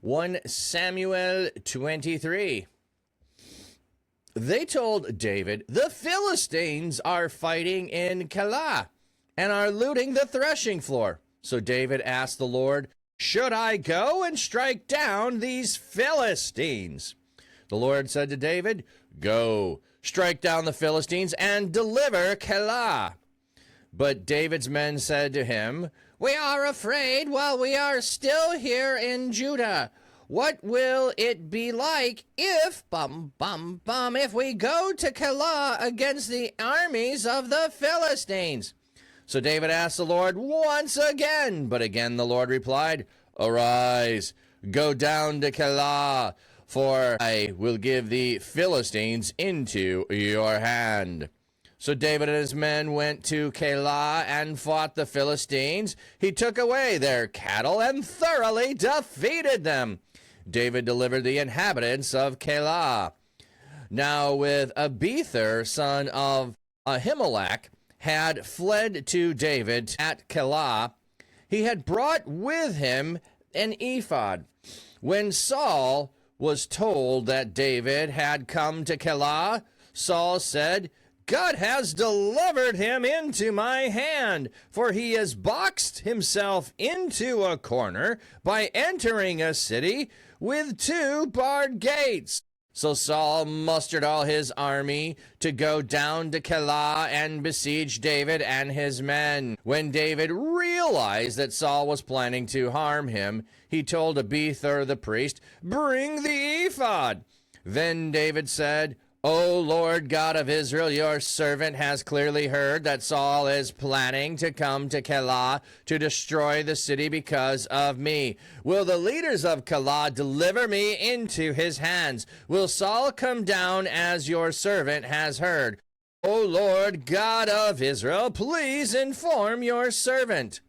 1 Samuel 23. They told David, "The Philistines are fighting in Kella and are looting the threshing floor." So David asked the Lord, "Should I go and strike down these Philistines?" The Lord said to David, "Go, strike down the Philistines and deliver Kella." But David's men said to him, "We are afraid while we are still here in Judah. What will it be like if, if we go to Kella against the armies of the Philistines?" So David asked the Lord once again, but again the Lord replied, "Arise, go down to Kella, for I will give the Philistines into your hand." So David and his men went to Kella and fought the Philistines. He took away their cattle and thoroughly defeated them. David delivered the inhabitants of Kella. Now with Abither, son of Ahimelech, had fled to David at Kella, he had brought with him an ephod. When Saul was told that David had come to Kella, Saul said, "God has delivered him into my hand, for he has boxed himself into a corner by entering a city with 2 barred gates." So Saul mustered all his army to go down to Kella and besiege David and his men. When David realized that Saul was planning to harm him, he told Abither the priest, "Bring the ephod." Then David said, "O Lord God of Israel, your servant has clearly heard that Saul is planning to come to Kella to destroy the city because of me. Will the leaders of Kella deliver me into his hands? Will Saul come down as your servant has heard? O Lord God of Israel, please inform your servant."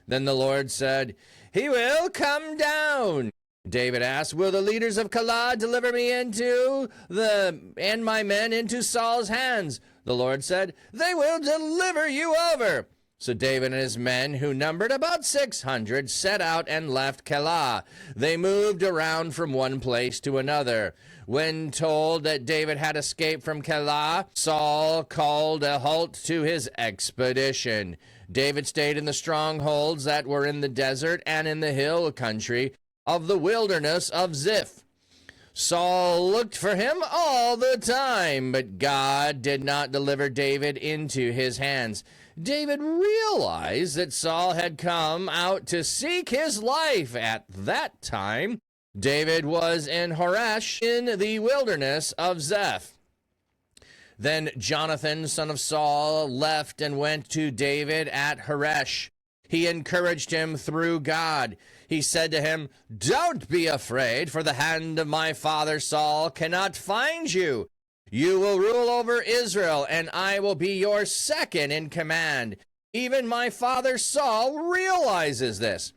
Then the Lord said, "He will come down." David asked, "Will the leaders of Kella deliver me and my men into Saul's hands?" The Lord said, "They will deliver you over." So David and his men, who numbered about 600, set out and left Kella. They moved around from one place to another. When told that David had escaped from Kella, Saul called a halt to his expedition. David stayed in the strongholds that were in the desert and in the hill country of the wilderness of Ziph. Saul looked for him all the time, but God did not deliver David into his hands. David realized that Saul had come out to seek his life at that time. David was in Horesh in the wilderness of Ziph. Then Jonathan, son of Saul, left and went to David at Horesh. He encouraged him through God. He said to him, "Don't be afraid, for the hand of my father Saul cannot find you. You will rule over Israel, and I will be your second in command." Even my father Saul realizes this.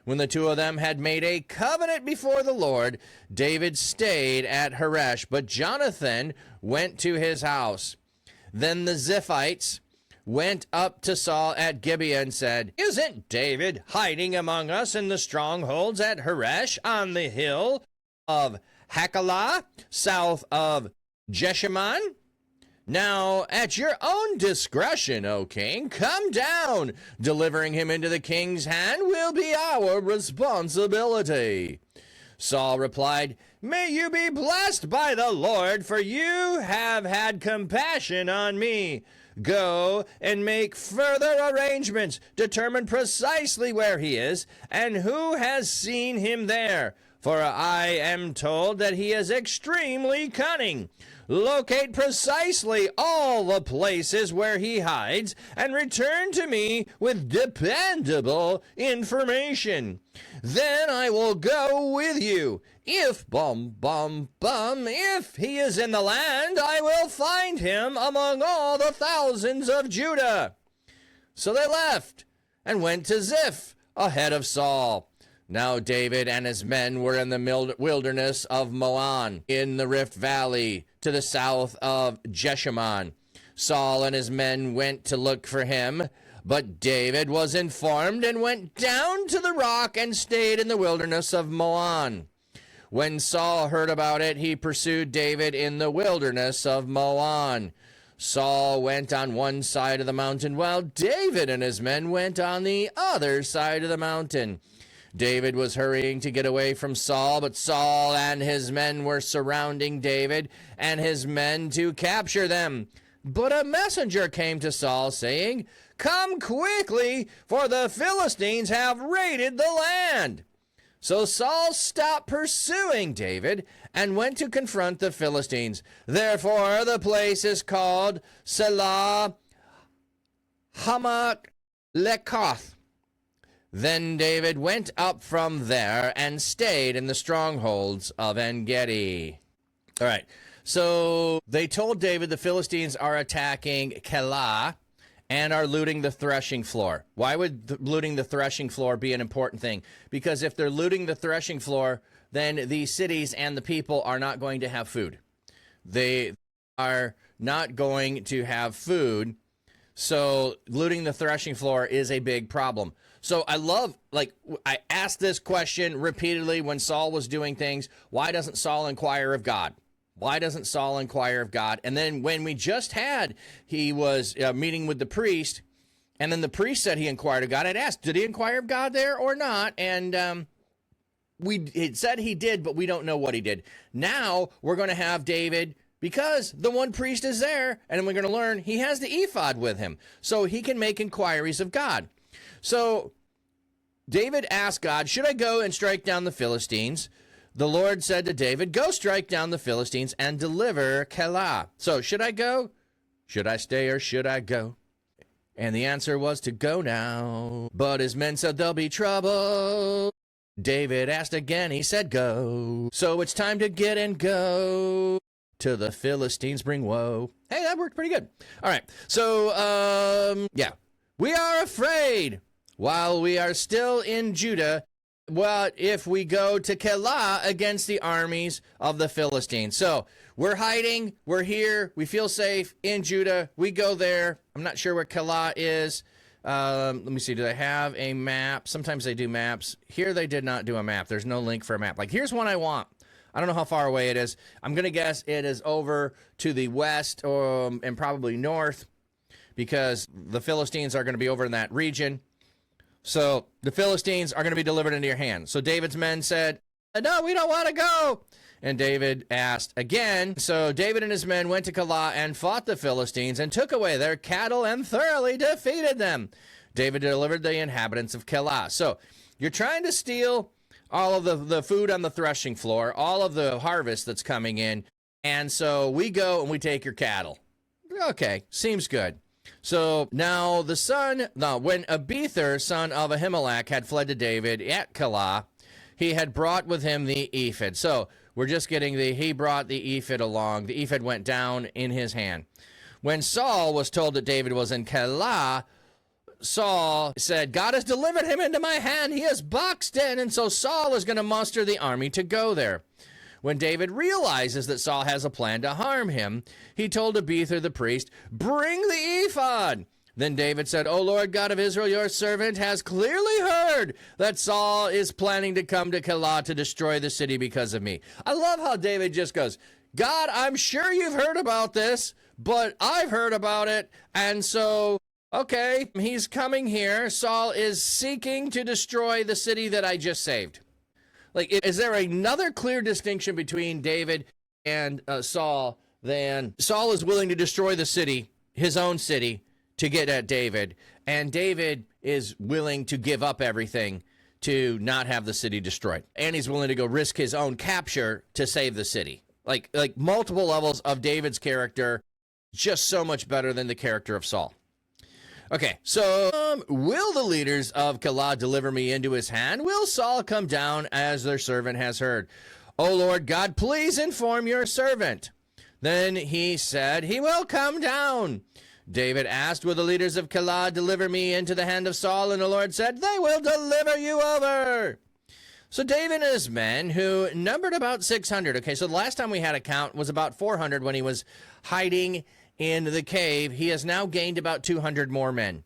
When the two of them had made a covenant before the Lord, David stayed at Horesh, but Jonathan went to his house. Then the Ziphites went up to Saul at Gibeah and said, "Isn't David hiding among us in the strongholds at Horesh on the hill of Hachilah, south of Jeshimon? Now, at your own discretion, O king, come down. Delivering him into the king's hand will be our responsibility." Saul replied, "May you be blessed by the Lord, for you have had compassion on me. Go and make further arrangements. Determine precisely where he is and who has seen him there. For I am told that he is extremely cunning. Locate precisely all the places where he hides and return to me with dependable information. Then I will go with you. If if he is in the land, I will find him among all the thousands of Judah." So they left and went to Ziph ahead of Saul. Now David and his men were in the wilderness of Moan, in the Rift Valley, to the south of Jeshimon. Saul and his men went to look for him, but David was informed and went down to the rock and stayed in the wilderness of Moan. When Saul heard about it, he pursued David in the wilderness of Maon. Saul went on one side of the mountain, while David and his men went on the other side of the mountain. David was hurrying to get away from Saul, but Saul and his men were surrounding David and his men to capture them. But a messenger came to Saul, saying, "Come quickly, for the Philistines have raided the land." So Saul stopped pursuing David and went to confront the Philistines. Therefore, the place is called Selah Hamath Lekoth. Then David went up from there and stayed in the strongholds of En Gedi. All right, so they told David the Philistines are attacking Kella and are looting the threshing floor. Why would looting the threshing floor be an important thing? Because if they're looting the threshing floor, then the cities and the people are not going to have food. They are not going to have food. So looting the threshing floor is a big problem. So I love, I asked this question repeatedly when Saul was doing things. Why doesn't Saul inquire of God? Why doesn't Saul inquire of God? And then when we just had, he was meeting with the priest, and then the priest said he inquired of God. I'd asked, did he inquire of God there or not? And it said he did, but we don't know what he did. Now we're going to have David, because the one priest is there, and we're going to learn he has the ephod with him, so he can make inquiries of God. So David asked God, should I go and strike down the Philistines? The Lord said to David, go strike down the Philistines and deliver Kella. So should I go? Should I stay or should I go? And the answer was to go now. But his men said there'll be trouble. David asked again, he said go. So it's time to get and go. To the Philistines bring woe. Hey, that worked pretty good. All right. So, yeah. We are afraid while we are still in Judah. What if we go to Kella against the armies of the Philistines? So we're hiding. We're here. We feel safe in Judah. We go there. I'm not sure where Kella is. Let me see. Do they have a map? Sometimes they do maps. Here they did not do a map. There's no link for a map. Like, here's one I want. I don't know how far away it is. I'm going to guess it is over to the west and probably north, because the Philistines are going to be over in that region. So the Philistines are going to be delivered into your hand. So David's men said, no, we don't want to go. And David asked again. So David and his men went to Kella and fought the Philistines and took away their cattle and thoroughly defeated them. David delivered the inhabitants of Kella. So you're trying to steal all of the food on the threshing floor, all of the harvest that's coming in. And so we go and we take your cattle. Okay, seems good. So now when Abither, son of Ahimelech, had fled to David at Kella, he had brought with him the ephod. So we're just getting he brought the ephod along. The ephod went down in his hand. When Saul was told that David was in Kella, Saul said, God has delivered him into my hand. He is boxed in. And so Saul is going to muster the army to go there. When David realizes that Saul has a plan to harm him, he told Abither the priest, bring the ephod. Then David said, O Lord God of Israel, your servant has clearly heard that Saul is planning to come to Kella to destroy the city because of me. I love how David just goes, God, I'm sure you've heard about this, but I've heard about it. And so, okay, he's coming here. Saul is seeking to destroy the city that I just saved. Like, is there another clear distinction between David and Saul than Saul is willing to destroy the city, his own city, to get at David, and David is willing to give up everything to not have the city destroyed, and he's willing to go risk his own capture to save the city. Like multiple levels of David's character, just so much better than the character of Saul. Okay, so will the leaders of Kella deliver me into his hand? Will Saul come down as their servant has heard? O Lord God, please inform your servant. Then he said, he will come down. David asked, will the leaders of Kella deliver me into the hand of Saul? And the Lord said, they will deliver you over. So David and his men, who numbered about 600. Okay, so the last time we had a count was about 400 when he was hiding in the cave. He has now gained about 200 more men.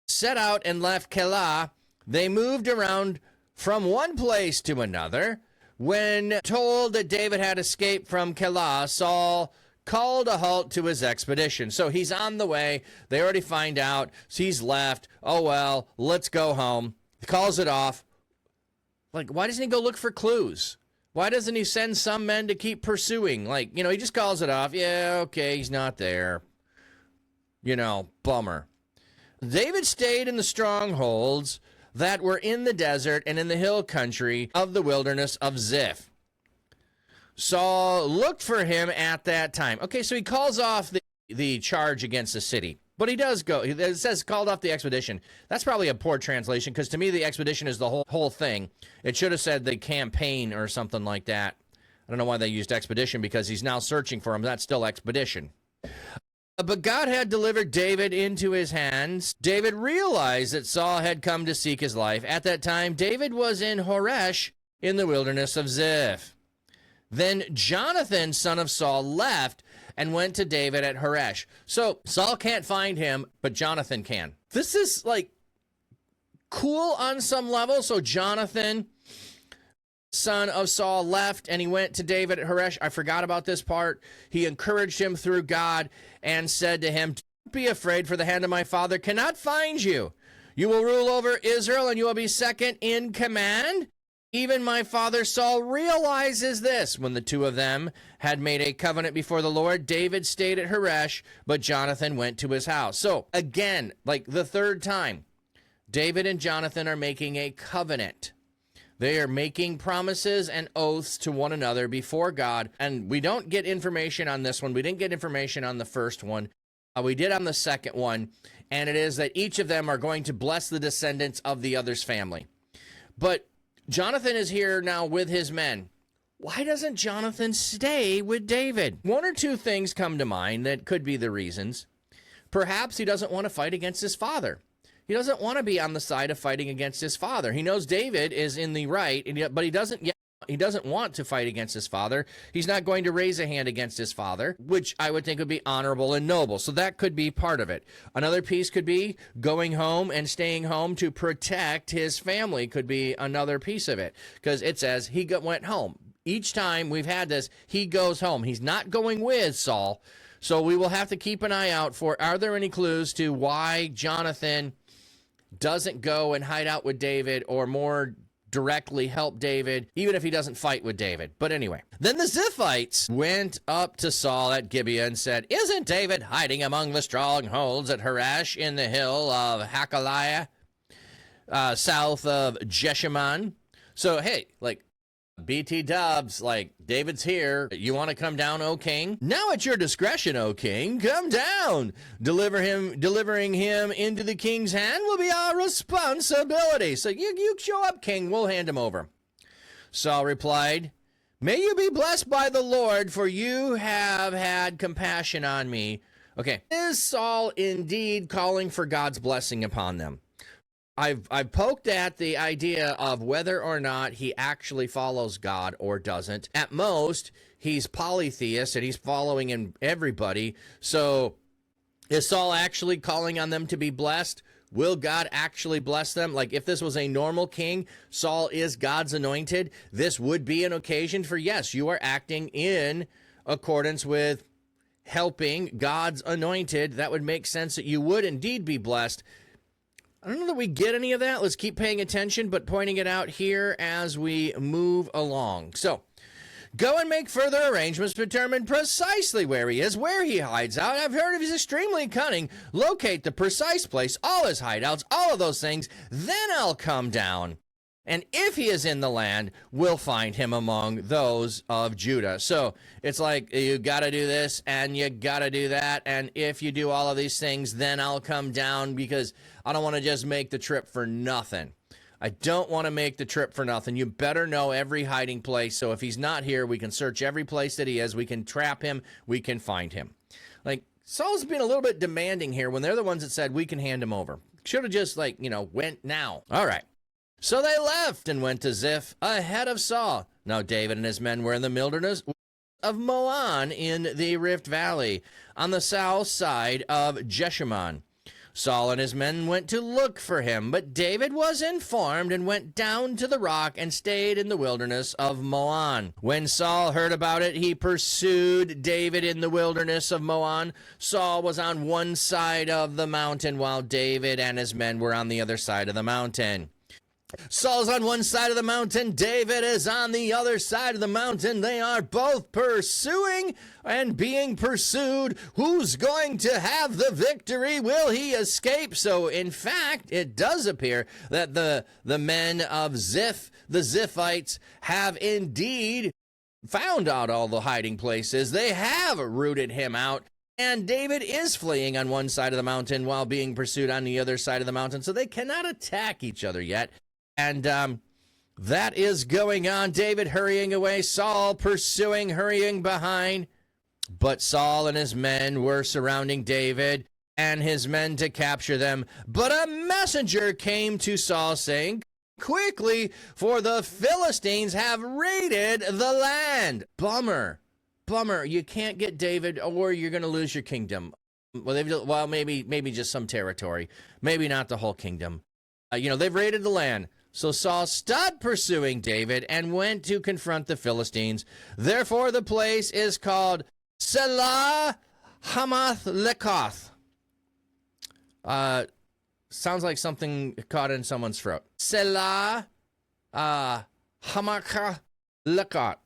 Set out and left Kella. They moved around from one place to another, When told that David had escaped from Kella, Saul called a halt to his expedition. So he's on the way. They already find out. So he's left. Oh, well, let's go home. He calls it off. Like, why doesn't he go look for clues? Why doesn't he send some men to keep pursuing? Like, he just calls it off. Yeah, okay, he's not there. Bummer. David stayed in the strongholds that were in the desert and in the hill country of the wilderness of Ziph. Saul looked for him at that time. Okay, so he calls off the charge against the city. But he does go. It says called off the expedition. That's probably a poor translation, because to me the expedition is the whole thing. It should have said the campaign or something like that. I don't know why they used expedition, because he's now searching for him. That's still expedition. But God had delivered David into his hands. David realized that Saul had come to seek his life. At that time, David was in Horesh in the wilderness of Ziph. Then Jonathan, son of Saul, left and went to David at Horesh. So Saul can't find him, but Jonathan can. This is like cool on some level. So Jonathan, son of Saul, left and he went to David at Horesh. I forgot about this part. He encouraged him through God and said to him, "Don't be afraid, for the hand of my father cannot find you. You will rule over Israel and you will be second in command. Even my father Saul realizes this." When the two of them had made a covenant before the Lord, David stayed at Horesh, but Jonathan went to his house. So again, like the third time, David and Jonathan are making a covenant. They are making promises and oaths to one another before God. And we don't get information on this one. We didn't get information on the first one. We did on the second one. And it is that each of them are going to bless the descendants of the other's family. But Jonathan is here now with his men. Why doesn't Jonathan stay with David? One or two things come to mind that could be the reasons. Perhaps he doesn't want to fight against his father. He doesn't want to be on the side of fighting against his father. He knows David is in the right, but he doesn't want to fight against his father. He's not going to raise a hand against his father, which I would think would be honorable and noble. So that could be part of it. Another piece could be going home and staying home to protect his family could be another piece of it, because it says he went home. Each time we've had this, he goes home. He's not going with Saul. So we will have to keep an eye out for, are there any clues to why Jonathan doesn't go and hide out with David, or more directly help David, even if he doesn't fight with David. But anyway, then the Ziphites went up to Saul at Gibeah and said, "Isn't David hiding among the strongholds at Horesh in the hill of Hakaliah, south of Jeshimon?" So, hey, like, BT dubs, like, David's here. You want to come down, O king? Now at your discretion, O king, come down. Delivering him into the king's hand will be our responsibility. So you show up, king, we'll hand him over. Saul replied, "May you be blessed by the Lord, for you have had compassion on me." Okay, is Saul indeed calling for God's blessing upon them? I've poked at the idea of whether or not he actually follows God or doesn't. At most, he's polytheist and he's following in everybody. So is Saul actually calling on them to be blessed? Will God actually bless them? Like, if this was a normal king, Saul is God's anointed, this would be an occasion for, yes, you are acting in accordance with helping God's anointed. That would make sense that you would indeed be blessed. I don't know that we get any of that. Let's keep paying attention, but pointing it out here as we move along. So, go and make further arrangements to determine precisely where he is, where he hides out. I've heard he's extremely cunning. Locate the precise place, all his hideouts, all of those things. Then I'll come down. And if he is in the land, we'll find him among those of Judah. So it's like, you got to do this and you got to do that. And if you do all of these things, then I'll come down, because I don't want to just make the trip for nothing. I don't want to make the trip for nothing. You better know every hiding place. So if he's not here, we can search every place that he is. We can trap him. We can find him. Like, Saul's being a little bit demanding here when they're the ones that said we can hand him over. Should have just, like, went now. All right. So they left and went to Ziph ahead of Saul. Now David and his men were in the wilderness of Moan in the Rift Valley on the south side of Jeshimon. Saul and his men went to look for him, but David was informed and went down to the rock and stayed in the wilderness of Moan. When Saul heard about it, he pursued David in the wilderness of Moan. Saul was on one side of the mountain while David and his men were on the other side of the mountain. Saul's on one side of the mountain. David is on the other side of the mountain. They are both pursuing and being pursued. Who's going to have the victory? Will he escape? So, in fact, it does appear that the men of the Ziphites, have indeed found out all the hiding places. They have rooted him out. And David is fleeing on one side of the mountain while being pursued on the other side of the mountain. So they cannot attack each other yet. And that is going on. David hurrying away, Saul pursuing, hurrying behind. But Saul and his men were surrounding David and his men to capture them. But a messenger came to Saul saying, "Quickly, for the Philistines have raided the land." Bummer. You can't get David or you're going to lose your kingdom. Well, maybe just some territory. Maybe not the whole kingdom. They've raided the land. So Saul stopped pursuing David and went to confront the Philistines. Therefore, the place is called Selah Hamath Lekoth. Sounds like something caught in someone's throat. Selah Hamath Lekoth.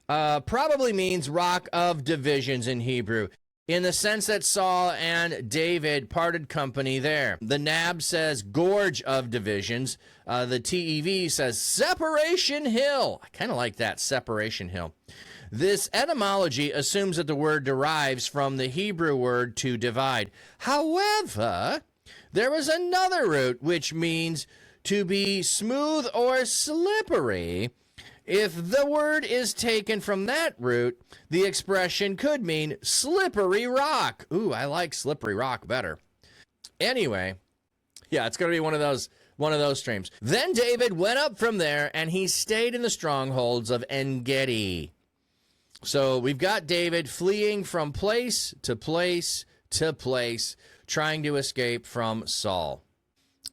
Probably means rock of divisions in Hebrew, in the sense that Saul and David parted company there. The NAB says gorge of divisions. The TEV says separation hill. I kind of like that, separation hill. This etymology assumes that the word derives from the Hebrew word to divide. However, there is another root which means to be smooth or slippery. If the word is taken from that root, the expression could mean slippery rock. Ooh, I like slippery rock better. Anyway, yeah, it's going to be one of those streams. Then David went up from there, and he stayed in the strongholds of En Gedi. So we've got David fleeing from place to place to place, trying to escape from Saul.